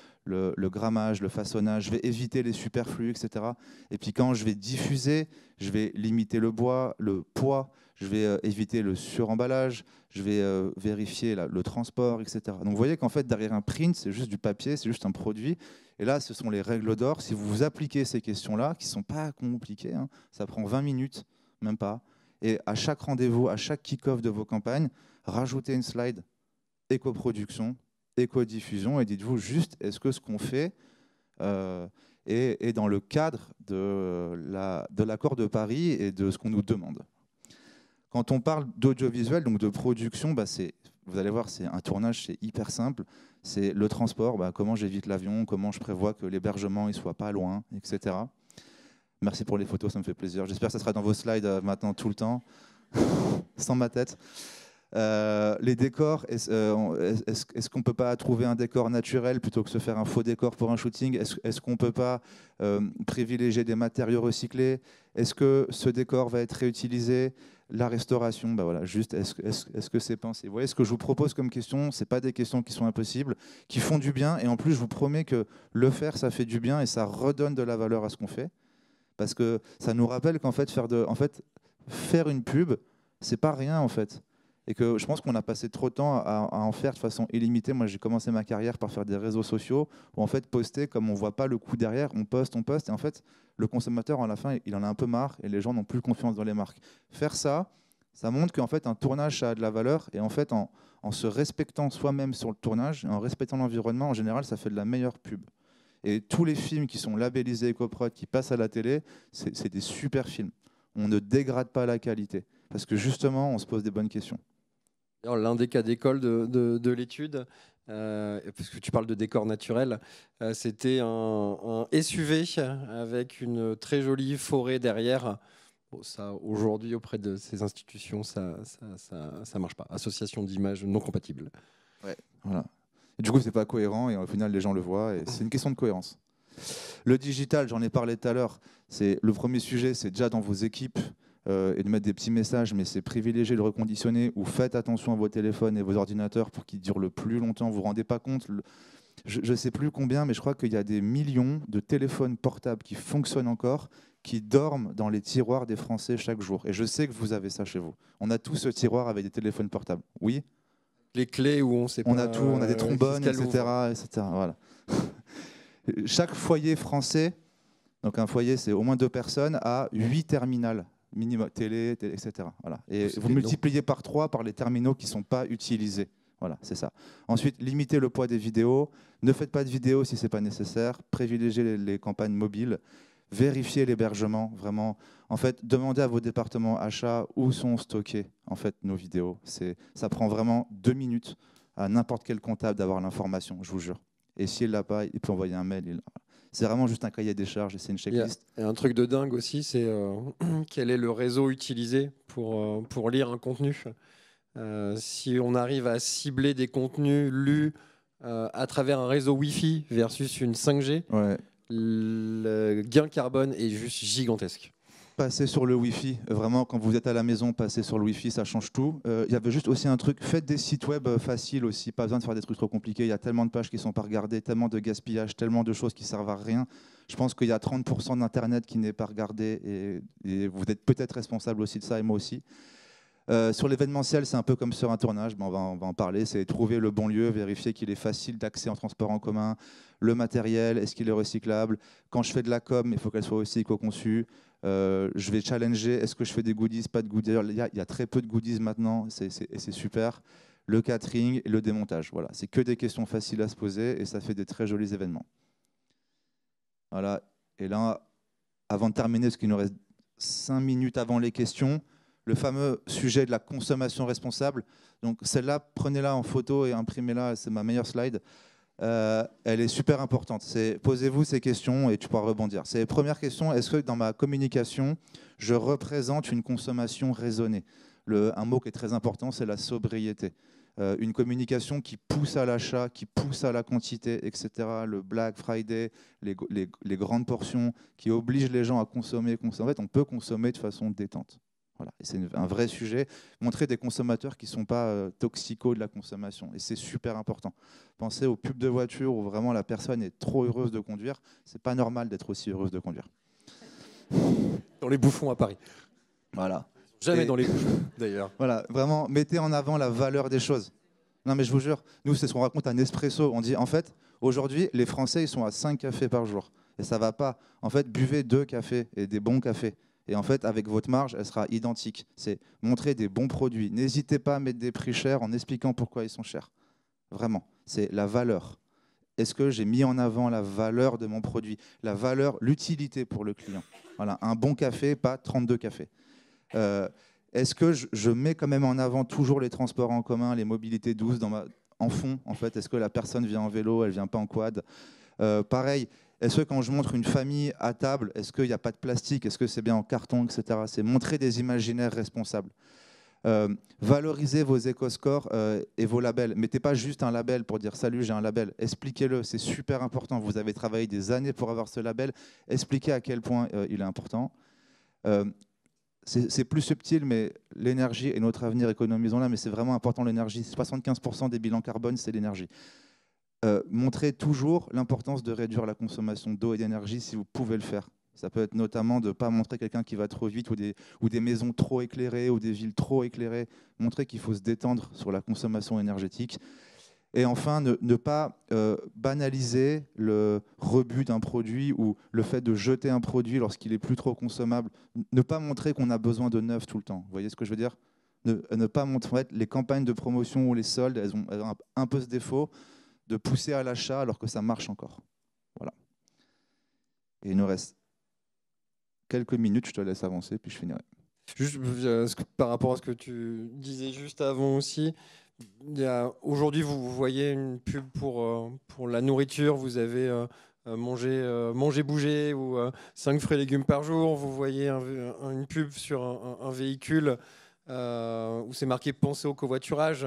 grammage, le façonnage. Je vais éviter les superflus, etc. Et puis quand je vais diffuser, je vais limiter le poids. Je vais éviter le suremballage. Je vais vérifier le transport, etc. Donc vous voyez qu'en fait, derrière un print, c'est juste du papier, c'est juste un produit. Et là, ce sont les règles d'or. Si vous appliquez ces questions-là, qui ne sont pas compliquées, hein, ça prend 20 minutes, même pas. Et à chaque rendez-vous, à chaque kick-off de vos campagnes, rajoutez une slide éco-production, éco-diffusion, et dites-vous juste, est-ce que ce qu'on fait est dans le cadre de l'accord de Paris et de ce qu'on nous demande. Quand on parle d'audiovisuel, donc de production, vous allez voir, c'est un tournage, c'est hyper simple. C'est le transport, comment j'évite l'avion, comment je prévois que l'hébergement ne soit pas loin, etc. Merci pour les photos, ça me fait plaisir. J'espère que ça sera dans vos slides maintenant tout le temps, sans ma tête. Les décors, est-ce qu'on ne peut pas trouver un décor naturel plutôt que se faire un faux décor pour un shooting? Est-ce qu'on ne peut pas privilégier des matériaux recyclés? Est-ce que ce décor va être réutilisé? La restauration, voilà, juste est-ce que c'est pensé? Vous voyez, ce que je vous propose comme question, ce n'est pas des questions qui sont impossibles, qui font du bien, et en plus, je vous promets que le faire, ça fait du bien et ça redonne de la valeur à ce qu'on fait. Parce que ça nous rappelle qu'en fait, faire une pub, c'est pas rien en fait. Et que je pense qu'on a passé trop de temps à en faire de façon illimitée. Moi, j'ai commencé ma carrière par faire des réseaux sociaux où en fait, poster, comme on voit pas le coût derrière, on poste. Et en fait, le consommateur, à la fin, il en a un peu marre et les gens n'ont plus confiance dans les marques. Faire ça, ça montre qu'en fait, un tournage, ça a de la valeur. Et en fait, en se respectant soi-même sur le tournage, et en respectant l'environnement, en général, ça fait de la meilleure pub. Et tous les films qui sont labellisés EcoProd, qui passent à la télé, c'est des super films. On ne dégrade pas la qualité, parce que justement, on se pose des bonnes questions. L'un des cas d'école de l'étude, parce que tu parles de décor naturel, c'était un SUV avec une très jolie forêt derrière. Bon, ça, aujourd'hui, auprès de ces institutions, ça marche pas. Association d'images non compatibles. Ouais, voilà. Et du coup, c'est pas cohérent et au final, les gens le voient. Et c'est une question de cohérence. Le digital, j'en ai parlé tout à l'heure. Le premier sujet, c'est déjà dans vos équipes et de mettre des petits messages, mais c'est privilégier le reconditionner ou faites attention à vos téléphones et vos ordinateurs pour qu'ils durent le plus longtemps. Vous vous rendez pas compte, je ne sais plus combien, mais je crois qu'il y a des millions de téléphones portables qui fonctionnent encore, qui dorment dans les tiroirs des Français chaque jour. Et je sais que vous avez ça chez vous. On a tous ce tiroir avec des téléphones portables. Oui. Les clés où on sait pas. On a tout, on a des trombones, etc. Voilà. Chaque foyer français, donc un foyer c'est au moins 2 personnes, a 8 terminals, minimum, télé, etc. Voilà. Et vous multipliez par 3 par les terminaux qui ne sont pas utilisés. Voilà, c'est ça. Ensuite, limitez le poids des vidéos. Ne faites pas de vidéos si ce n'est pas nécessaire. Privilégiez les campagnes mobiles. Vérifiez l'hébergement, vraiment. En fait, demandez à vos départements achats où sont stockés en fait, nos vidéos. Ça prend vraiment 2 minutes à n'importe quel comptable d'avoir l'information, je vous jure. Et s'il ne l'a pas, il peut envoyer un mail. C'est vraiment juste un cahier des charges et c'est une checklist. Il y a un truc de dingue aussi, c'est quel est le réseau utilisé pour lire un contenu. Si on arrive à cibler des contenus lus à travers un réseau Wi-Fi versus une 5G, Ouais. le gain carbone est juste gigantesque. Passez sur le Wi-Fi, vraiment, quand vous êtes à la maison, passez sur le Wi-Fi, ça change tout. Il y avait juste aussi un truc, faites des sites web faciles aussi, pas besoin de faire des trucs trop compliqués. Il y a tellement de pages qui ne sont pas regardées, tellement de gaspillage, tellement de choses qui ne servent à rien. Je pense qu'il y a 30% d'Internet qui n'est pas regardé et vous êtes peut-être responsable aussi de ça et moi aussi. Sur l'événementiel, c'est un peu comme sur un tournage, on va en parler, c'est trouver le bon lieu, vérifier qu'il est facile d'accès en transport en commun, le matériel, est-ce qu'il est recyclable. Quand je fais de la com, il faut qu'elle soit aussi éco-conçue. Je vais challenger, est-ce que je fais des goodies, pas de goodies. Il y a très peu de goodies maintenant, et c'est super. Le catering et le démontage, voilà. C'est que des questions faciles à se poser et ça fait des très jolis événements. Voilà, et là, avant de terminer, parce qu'il nous reste 5 minutes avant les questions, le fameux sujet de la consommation responsable. Donc celle-là, prenez-la en photo et imprimez-la, c'est ma meilleure slide. Elle est super importante. Posez-vous ces questions et tu pourras rebondir. C'est première question, est-ce que dans ma communication, je représente une consommation raisonnée? Un mot qui est très important, c'est la sobriété. Une communication qui pousse à l'achat, qui pousse à la quantité, etc. Le Black Friday, les grandes portions, qui obligent les gens à consommer. En fait, on peut consommer de façon détente. Voilà. Et c'est un vrai sujet. Montrer des consommateurs qui ne sont pas toxicos de la consommation. Et c'est super important. Pensez aux pubs de voiture où vraiment la personne est trop heureuse de conduire. Ce n'est pas normal d'être aussi heureuse de conduire. Dans les bouffons à Paris. Voilà. Jamais dans les bouffons, d'ailleurs. Voilà, vraiment, mettez en avant la valeur des choses. Non, mais je vous jure, nous, c'est ce qu'on raconte à Nespresso. On dit, en fait, aujourd'hui, les Français, ils sont à 5 cafés par jour. Et ça ne va pas. En fait, buvez 2 cafés et des bons cafés. Et en fait, avec votre marge, elle sera identique. C'est montrer des bons produits. N'hésitez pas à mettre des prix chers en expliquant pourquoi ils sont chers. Vraiment, c'est la valeur. Est-ce que j'ai mis en avant la valeur de mon produit? La valeur, l'utilité pour le client. Voilà, un bon café, pas 32 cafés. Est-ce que je mets quand même en avant toujours les transports en commun, les mobilités douces en fond, en fait? Est-ce que la personne vient en vélo, elle ne vient pas en quad? Pareil, est-ce que quand je montre une famille à table, est-ce qu'il n'y a pas de plastique? Est-ce que c'est bien en carton, etc. C'est montrer des imaginaires responsables. Valorisez vos éco-scores et vos labels. Mettez pas juste un label pour dire « Salut, j'ai un label ». Expliquez-le, c'est super important. Vous avez travaillé des années pour avoir ce label. Expliquez à quel point il est important. C'est plus subtil, mais l'énergie est notre avenir, économisons-la, mais c'est vraiment important l'énergie. 75% des bilans carbone, c'est l'énergie. Montrez toujours l'importance de réduire la consommation d'eau et d'énergie si vous pouvez le faire. Ça peut être notamment de ne pas montrer quelqu'un qui va trop vite ou des maisons trop éclairées ou des villes trop éclairées. Montrer qu'il faut se détendre sur la consommation énergétique. Et enfin, ne pas banaliser le rebut d'un produit ou le fait de jeter un produit lorsqu'il est plus trop consommable. Ne pas montrer qu'on a besoin de neuf tout le temps. Vous voyez ce que je veux dire? Ne pas montrer les campagnes de promotion ou les soldes, elles ont un peu ce défaut de pousser à l'achat alors que ça marche encore. Voilà. Et il nous reste quelques minutes, je te laisse avancer, puis je finirai. Juste par rapport à ce que tu disais juste avant aussi, aujourd'hui vous voyez une pub pour la nourriture, vous avez manger, bouger ou 5 fruits et légumes par jour, vous voyez une pub sur un véhicule où c'est marqué penser au covoiturage.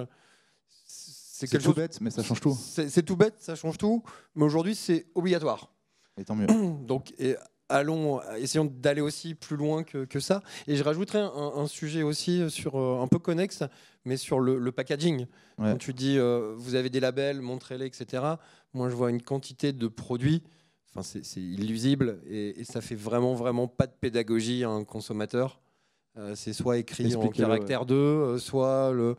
C'est tout bête, mais ça change tout. C'est tout bête, ça change tout, mais aujourd'hui c'est obligatoire. Et tant mieux. Donc, essayons d'aller aussi plus loin que ça. Et je rajouterais un sujet aussi un peu connexe, mais sur le packaging. Ouais. Quand tu dis vous avez des labels, montrez-les, etc. Moi, je vois une quantité de produits. Enfin, c'est illisible et ça fait vraiment pas de pédagogie à un consommateur. C'est soit écrit en caractère 2, soit le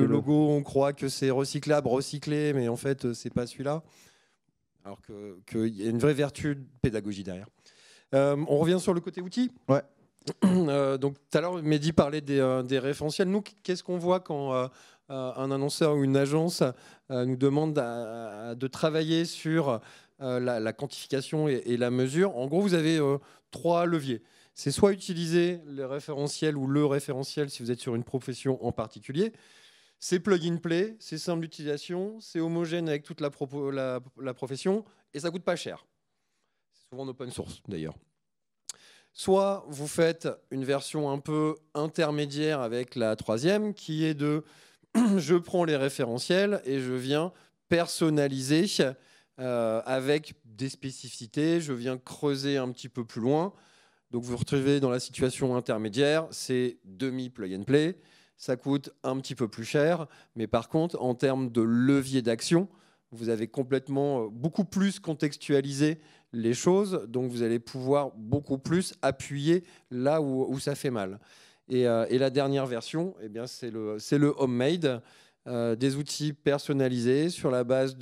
logo, on croit que c'est recyclable, recyclé, mais en fait, c'est pas celui-là. Alors qu'il y a une vraie vertu de pédagogie derrière. On revient sur le côté outils. Ouais. Donc tout à l'heure, Mehdi parlait des référentiels. Nous, qu'est-ce qu'on voit quand un annonceur ou une agence nous demande de travailler sur la quantification et la mesure. En gros, vous avez 3 leviers. C'est soit utiliser les référentiels ou le référentiel si vous êtes sur une profession en particulier. C'est plug and play, c'est simple d'utilisation, c'est homogène avec toute la profession et ça coûte pas cher. C'est souvent en open source d'ailleurs. Soit vous faites une version un peu intermédiaire avec la 3e qui est de je prends les référentiels et je viens personnaliser avec des spécificités, je viens creuser un petit peu plus loin. Donc vous vous retrouvez dans la situation intermédiaire, c'est demi plug and play, ça coûte un petit peu plus cher, mais par contre en termes de levier d'action, vous avez complètement beaucoup plus contextualisé les choses, donc vous allez pouvoir beaucoup plus appuyer là où ça fait mal. Et la dernière version, eh bien, c'est le homemade, des outils personnalisés sur la base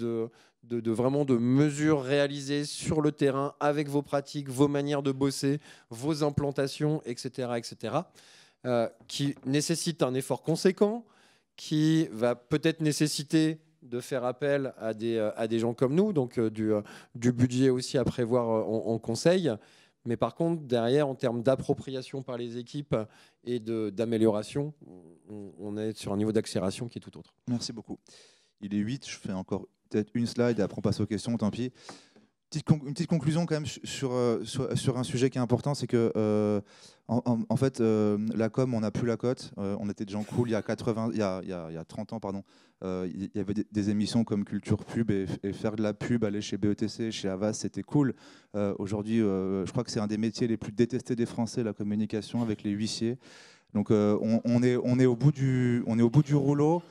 vraiment de mesures réalisées sur le terrain avec vos pratiques, vos manières de bosser, vos implantations, etc., etc., qui nécessitent un effort conséquent, qui va peut-être nécessiter de faire appel à des gens comme nous, donc du budget aussi à prévoir en conseil. Mais par contre, derrière, en termes d'appropriation par les équipes et d'amélioration, on est sur un niveau d'accélération qui est tout autre. Merci beaucoup. Il est 8, je fais encore peut-être une slide et après on passe aux questions, tant pis. Une petite conclusion quand même sur un sujet qui est important, c'est que en fait la com, on n'a plus la cote. On était des gens cool il y a 30 ans, pardon. Il y avait des émissions comme Culture Pub et faire de la pub, aller chez BETC, chez Havas, c'était cool. Aujourd'hui, je crois que c'est un des métiers les plus détestés des Français, la communication, avec les huissiers. Donc on est au bout du rouleau.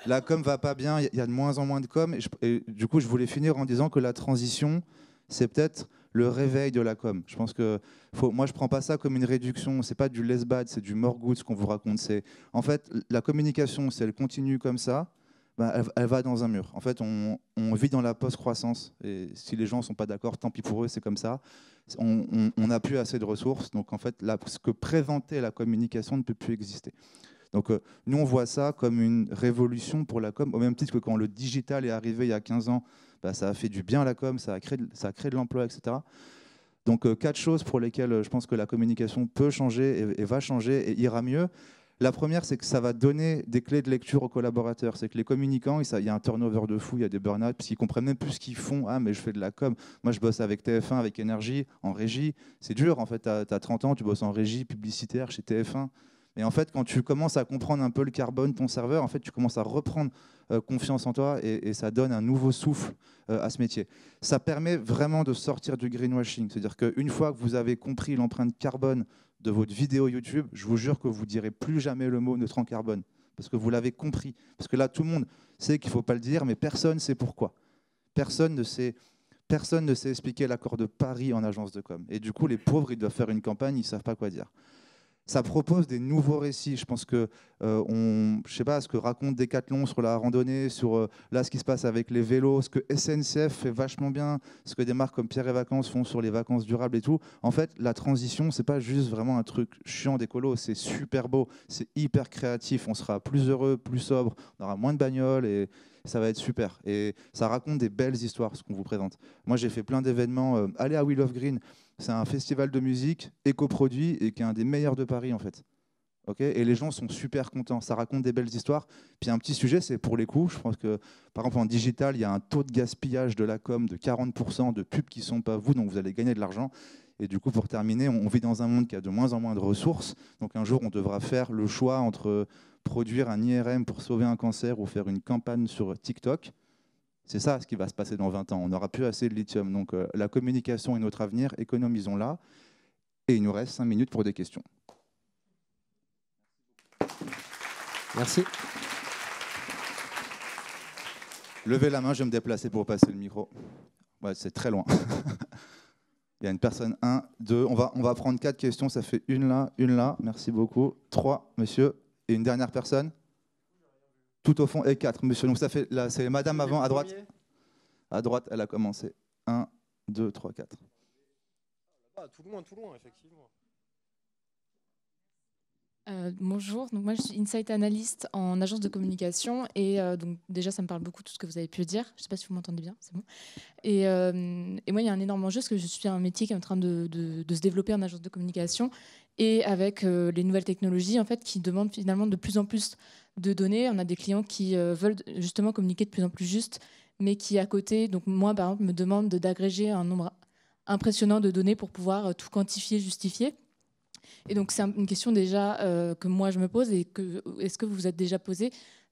La com va pas bien, il y a de moins en moins de com. Et du coup, je voulais finir en disant que la transition, c'est peut-être le réveil de la com. Je pense que moi, je prends pas ça comme une réduction. C'est pas du less bad, c'est du more good ce qu'on vous raconte. C'est en fait la communication, si elle continue comme ça, ben, elle va dans un mur. En fait, on vit dans la post-croissance. Et si les gens sont pas d'accord, tant pis pour eux, c'est comme ça. On n'a plus assez de ressources. Donc en fait, ce que présentait la communication ne peut plus exister. Donc nous, on voit ça comme une révolution pour la com, au même titre que quand le digital est arrivé il y a 15 ans, bah, ça a fait du bien à la com, ça a créé de l'emploi, etc. Donc 4 choses pour lesquelles je pense que la communication peut changer et va changer et ira mieux. La première, c'est que ça va donner des clés de lecture aux collaborateurs. C'est que les communicants, il y a un turnover de fou, il y a des burn-out, parce qu'ils comprennent même plus ce qu'ils font. Ah, mais je fais de la com. Moi, je bosse avec TF1, avec Énergie, en régie. C'est dur, en fait. Tu as 30 ans, tu bosses en régie publicitaire chez TF1. Et en fait, quand tu commences à comprendre un peu le carbone, ton serveur, en fait, tu commences à reprendre confiance en toi et ça donne un nouveau souffle à ce métier. Ça permet vraiment de sortir du greenwashing. C'est-à-dire qu'une fois que vous avez compris l'empreinte carbone de votre vidéo YouTube, je vous jure que vous ne direz plus jamais le mot neutre en carbone. Parce que vous l'avez compris. Parce que là, tout le monde sait qu'il ne faut pas le dire, mais personne ne sait pourquoi. Personne ne sait expliquer l'accord de Paris en agence de com. Et du coup, les pauvres, ils doivent faire une campagne, ils ne savent pas quoi dire. Ça propose des nouveaux récits. Je pense que, je sais pas, ce que raconte Decathlon sur la randonnée, sur là ce qui se passe avec les vélos, ce que SNCF fait vachement bien, ce que des marques comme Pierre et Vacances font sur les vacances durables et tout. En fait, la transition, c'est pas juste vraiment un truc chiant d'écolo, c'est super beau, c'est hyper créatif. On sera plus heureux, plus sobre, on aura moins de bagnoles et ça va être super. Et ça raconte des belles histoires, ce qu'on vous présente. Moi, j'ai fait plein d'événements. Allez à Wheel of Green. C'est un festival de musique éco-produit et qui est un des meilleurs de Paris en fait. Okay, et les gens sont super contents. Ça raconte des belles histoires. Puis un petit sujet, c'est pour les coûts. Je pense que par exemple en digital, il y a un taux de gaspillage de la com de 40% de pubs qui ne sont pas vous, donc vous allez gagner de l'argent. Et du coup, pour terminer, on vit dans un monde qui a de moins en moins de ressources. Donc un jour, on devra faire le choix entre produire un IRM pour sauver un cancer ou faire une campagne sur TikTok. C'est ça ce qui va se passer dans 20 ans. On n'aura plus assez de lithium. Donc la communication est notre avenir, économisons-la. Et il nous reste 5 minutes pour des questions. Merci. Levez la main, je vais me déplacer pour passer le micro. Ouais, c'est très loin. Il y a une personne, 1, 2. On va prendre 4 questions. Ça fait une là. Merci beaucoup. 3, monsieur. Et une dernière personne tout au fond, et 4, monsieur. Donc ça fait, là, c'est madame avant, à droite. À droite, elle a commencé. 1, 2, 3, 4. Ah, tout loin, effectivement. Bonjour, donc moi je suis Insight Analyst en agence de communication et donc déjà ça me parle beaucoup tout ce que vous avez pu dire. Je ne sais pas si vous m'entendez bien, c'est bon. Et moi il y a un énorme enjeu parce que je suis un métier qui est en train de se développer en agence de communication et avec les nouvelles technologies en fait qui demandent finalement de plus en plus de données. On a des clients qui veulent justement communiquer de plus en plus juste, mais qui à côté, donc moi par exemple me demandent d'agréger un nombre impressionnant de données pour pouvoir tout quantifier, justifier. Et donc, c'est une question déjà que moi, je me pose et est-ce que vous vous êtes déjà posé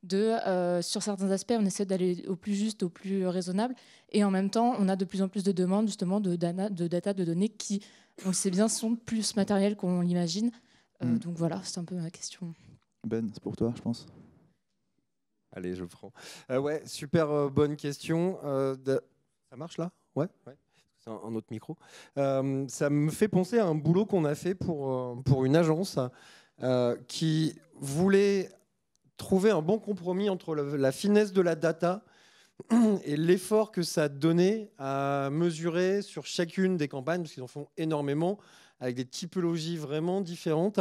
sur certains aspects, on essaie d'aller au plus juste, au plus raisonnable. Et en même temps, on a de plus en plus de demandes justement de data, de données qui, on le sait bien, sont plus matérielles qu'on l'imagine. Donc voilà, c'est un peu ma question. Ben, c'est pour toi, je pense. Allez, je prends. Ouais, super bonne question. Ça marche là? Ouais. C'est un autre micro. Ça me fait penser à un boulot qu'on a fait pour une agence qui voulait trouver un bon compromis entre la finesse de la data et l'effort que ça donnait à mesurer sur chacune des campagnes, parce qu'ils en font énormément, avec des typologies vraiment différentes.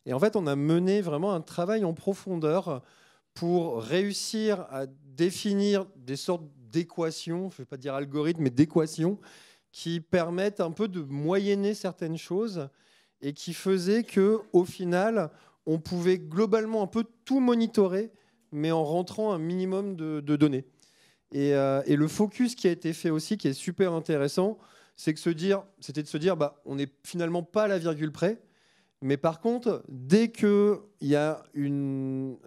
Et en fait, on a mené vraiment un travail en profondeur pour réussir à définir des sortes d'équations, je ne vais pas dire algorithmes, mais d'équations, qui permettent un peu de moyenner certaines choses et qui faisaient qu'au final, on pouvait globalement un peu tout monitorer, mais en rentrant un minimum de données. Et le focus qui a été fait aussi, qui est super intéressant, c'était de se dire, on n'est finalement pas à la virgule près, mais par contre, dès qu'il y a une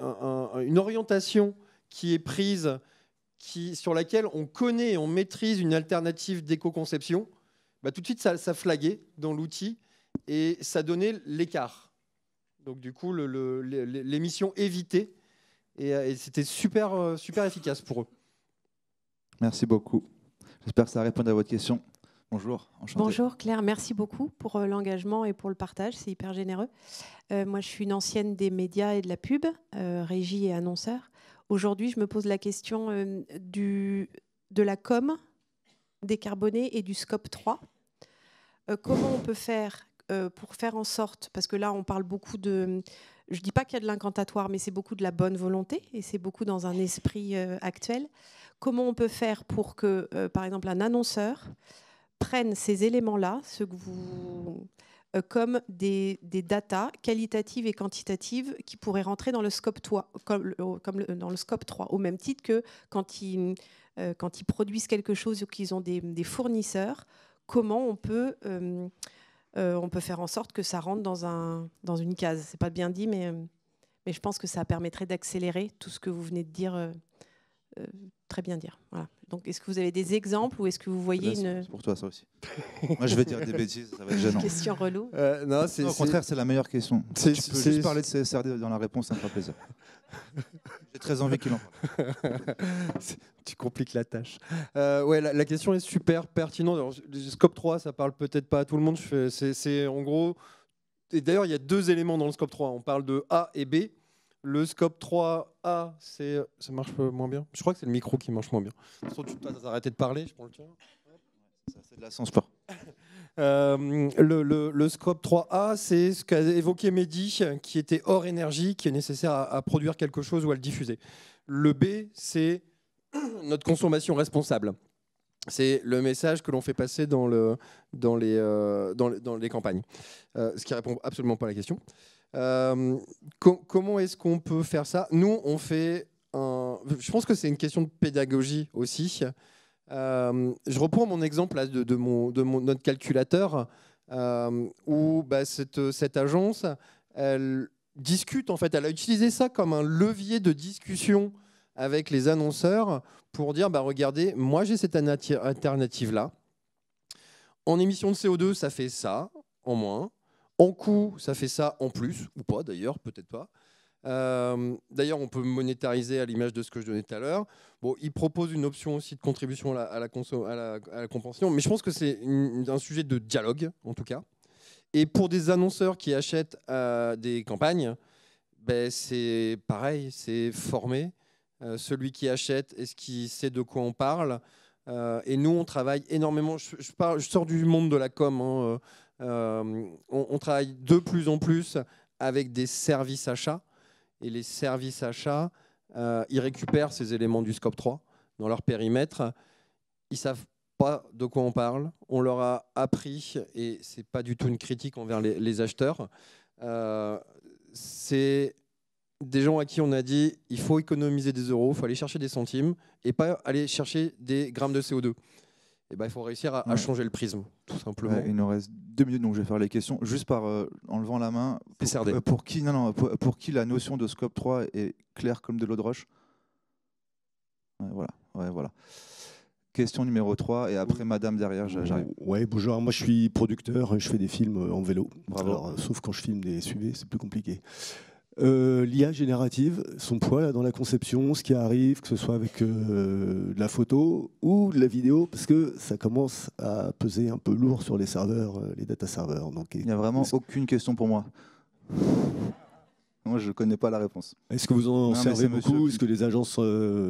orientation qui est prise, sur laquelle on connaît et on maîtrise une alternative d'éco-conception, tout de suite, ça flaguait dans l'outil et ça donnait l'écart. Donc du coup, l'émission évitée et c'était super, super efficace pour eux. Merci beaucoup. J'espère que ça répond à votre question. Bonjour, enchanté. Bonjour Claire, merci beaucoup pour l'engagement et pour le partage, c'est hyper généreux. Moi, je suis une ancienne des médias et de la pub, régie et annonceur. Aujourd'hui, je me pose la question de la com décarbonée et du scope 3. Comment on peut faire pour faire en sorte, parce que là, on parle beaucoup de... Je ne dis pas qu'il y a de l'incantatoire, mais c'est beaucoup de la bonne volonté et c'est beaucoup dans un esprit actuel. Comment on peut faire pour que, par exemple, un annonceur prenne ces éléments-là, ce que vous... comme des datas qualitatives et quantitatives qui pourraient rentrer dans le scope 3, dans le scope 3, au même titre que quand ils produisent quelque chose ou qu'ils ont des fournisseurs, comment on peut faire en sorte que ça rentre dans une case. C'est pas bien dit, mais je pense que ça permettrait d'accélérer tout ce que vous venez de dire, très bien dire. Voilà. Donc, est-ce que vous avez des exemples ou est-ce que vous voyez une... C'est pour toi, ça aussi. Moi, je vais dire des bêtises, ça va être gênant. Question relou. Non, au contraire, c'est la meilleure question. Tu peux juste parler de CSRD dans la réponse, ça me fera plaisir. J'ai très envie qu'il en parle. Tu compliques la tâche. Ouais, la question est super pertinente. Alors, le scope 3, ça parle peut-être pas à tout le monde. C'est en gros... Et d'ailleurs, il y a deux éléments dans le scope 3. On parle de A et B. Le scope 3A, ça marche moins bien. Je crois que c'est le micro qui marche moins bien. Tu as arrêté de parler, je prends le tien. Ça, c'est de l'ascenseur. Le scope 3A, c'est ce qu'a évoqué Mehdi, qui était hors énergie, qui est nécessaire à produire quelque chose ou à le diffuser. Le B, c'est notre consommation responsable. C'est le message que l'on fait passer dans les campagnes. Ce qui répond absolument pas à la question. Comment est-ce qu'on peut faire ça? Nous, on fait je pense que c'est une question de pédagogie aussi. Je reprends mon exemple là, de notre calculateur où cette agence, elle discute en fait. Elle a utilisé ça comme un levier de discussion avec les annonceurs pour dire regardez, moi j'ai cette alternative là. En émissions de CO2, ça fait ça en moins. En coût, ça fait ça en plus, ou pas d'ailleurs, peut-être pas. D'ailleurs, on peut monétariser à l'image de ce que je donnais tout à l'heure. Bon, il propose une option aussi de contribution à la compensation, mais je pense que c'est un sujet de dialogue, en tout cas. Et pour des annonceurs qui achètent des campagnes, c'est pareil, c'est formé. Celui qui achète, est-ce qu'il sait de quoi on parle? Et nous, on travaille énormément. Je sors du monde de la com, hein, on travaille de plus en plus avec des services achats. Et les services achats, ils récupèrent ces éléments du scope 3 dans leur périmètre. Ils ne savent pas de quoi on parle. On leur a appris, et ce n'est pas du tout une critique envers les acheteurs, c'est des gens à qui on a dit il faut économiser des euros, il faut aller chercher des centimes et pas aller chercher des grammes de CO2. Et ben, il faut réussir à changer le prisme, tout simplement. Ouais, il nous reste 2 minutes, donc je vais faire les questions. Juste en levant la main, pour qui la notion de scope 3 est claire comme de l'eau de roche? Voilà. Question numéro 3, et après madame derrière, j'arrive. Ouais, bonjour, moi je suis producteur, je fais des films en vélo. Bravo. Alors, sauf quand je filme des SUV, c'est plus compliqué. L'IA générative, son poids là, dans la conception, ce qui arrive, que ce soit avec de la photo ou de la vidéo, parce que ça commence à peser un peu lourd sur les serveurs, les data serveurs. Donc, il n'y a vraiment aucune question pour moi. Moi, je ne connais pas la réponse. Est-ce que vous en servez beaucoup? Est-ce que les agences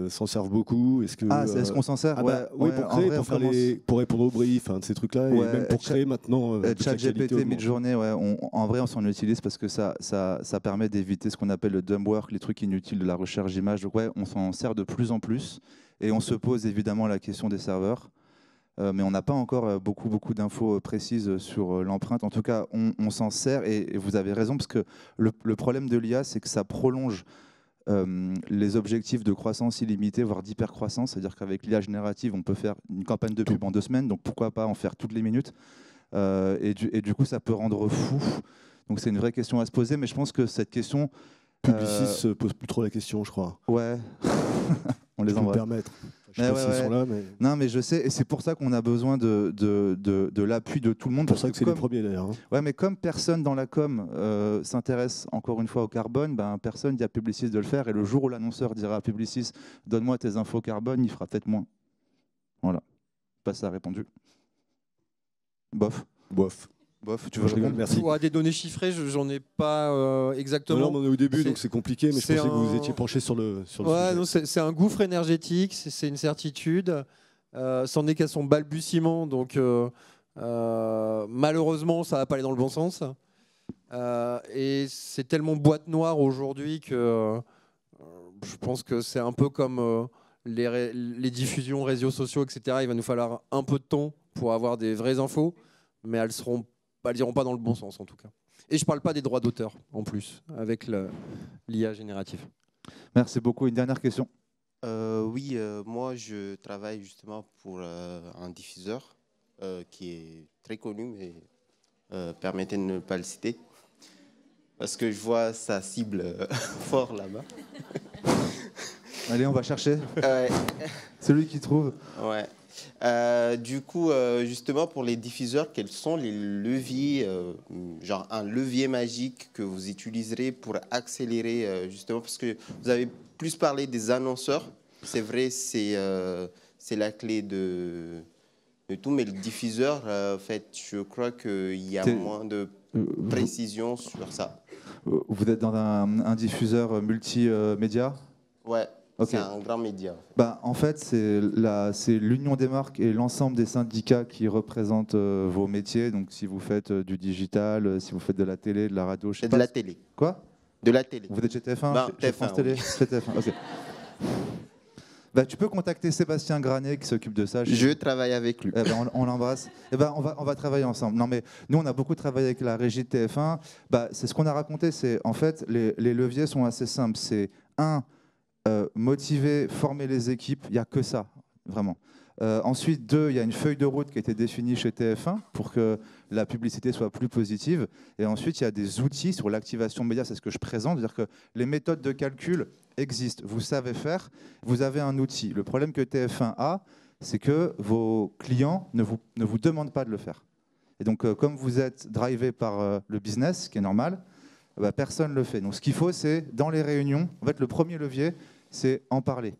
s'en servent beaucoup? Est-ce qu'on s'en sert? Oui, pour répondre aux briefs, ces trucs-là, et même pour créer maintenant ChatGPT mid-journée, en vrai, on s'en utilise parce que ça permet d'éviter ce qu'on appelle le dumb work, les trucs inutiles de la recherche d'images. Donc on s'en sert de plus en plus, et on se pose évidemment la question des serveurs. Mais on n'a pas encore beaucoup d'infos précises sur l'empreinte. En tout cas, on s'en sert, et vous avez raison, parce que le problème de l'IA, c'est que ça prolonge les objectifs de croissance illimitée, voire d'hypercroissance. C'est-à-dire qu'avec l'IA générative, on peut faire une campagne de pub en 2 semaines, donc pourquoi pas en faire toutes les minutes. Et du coup, ça peut rendre fou. Donc c'est une vraie question à se poser, mais je pense que cette question... Publicis se pose plus trop la question, je crois. Ouais, on les envoie. Permettre. Je sais pas s'ils sont là, mais... Non, mais je sais, et c'est pour ça qu'on a besoin de l'appui de tout le monde. C'est pour ça que c'est les premiers d'ailleurs. Ouais, mais comme personne dans la com s'intéresse encore une fois au carbone, personne dit à Publicis de le faire. Et le jour où l'annonceur dira à Publicis, donne-moi tes infos carbone, il fera peut-être moins. Voilà. Pas ça répondu. Bof. Tu veux répondre? Merci. Des données chiffrées, j'en ai pas exactement. Non, on est au début, donc c'est compliqué, mais je pensais que vous étiez penché sur le sujet. C'est un gouffre énergétique, c'est une certitude. C'en est qu'à son balbutiement, donc malheureusement, ça va pas aller dans le bon sens. Et c'est tellement boîte noire aujourd'hui que je pense que c'est un peu comme les diffusions réseaux sociaux, etc. Il va nous falloir un peu de temps pour avoir des vraies infos, mais elles iront pas dans le bon sens en tout cas. Et je parle pas des droits d'auteur en plus avec l'IA générative. Merci beaucoup. Une dernière question. Oui, moi je travaille justement pour un diffuseur qui est très connu, mais permettez de ne pas le citer parce que je vois sa cible fort là-bas. Allez, on va chercher. Ouais. Celui qui trouve. Ouais. Du coup, justement, pour les diffuseurs, quels sont les leviers, genre un levier magique que vous utiliserez pour accélérer, justement, parce que vous avez plus parlé des annonceurs. C'est vrai, c'est la clé de tout, mais le diffuseur, en fait, je crois qu'il y a moins de précision sur ça. Vous êtes dans un diffuseur multimédia? Ouais. Okay. C'est un grand média. En fait, c'est l'union des marques et l'ensemble des syndicats qui représentent vos métiers. Donc, si vous faites du digital, si vous faites de la télé, de la radio, je sais pas. De la télé. Quoi? De la télé. Vous êtes chez TF1? Chez France Télé? Oui. Chez TF1, ok. Tu peux contacter Sébastien Granet qui s'occupe de ça. Je travaille avec lui. On l'embrasse. On va travailler ensemble. Non, mais nous, on a beaucoup travaillé avec la régie de TF1. C'est ce qu'on a raconté. C'est en fait, les leviers sont assez simples. C'est motiver, former les équipes. Il n'y a que ça, vraiment. Ensuite, 2, il y a une feuille de route qui a été définie chez TF1 pour que la publicité soit plus positive. Et ensuite, il y a des outils sur l'activation média, c'est ce que je présente, c'est-à-dire que les méthodes de calcul existent, vous savez faire, vous avez un outil. Le problème que TF1 a, c'est que vos clients ne vous demandent pas de le faire. Et donc, comme vous êtes drivé par le business, ce qui est normal, personne ne le fait. Donc, ce qu'il faut, c'est, dans les réunions, en fait, le premier levier, c'est en parler.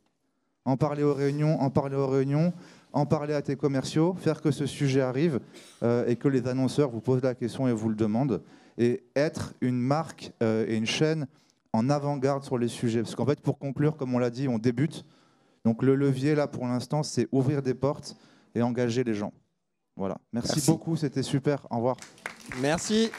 En parler aux réunions, en parler à tes commerciaux, faire que ce sujet arrive et que les annonceurs vous posent la question et vous le demandent. Et être une marque et une chaîne en avant-garde sur les sujets. Parce qu'en fait, pour conclure, comme on l'a dit, on débute. Donc le levier, là, pour l'instant, c'est ouvrir des portes et engager les gens. Voilà. Merci beaucoup, c'était super. Au revoir. Merci.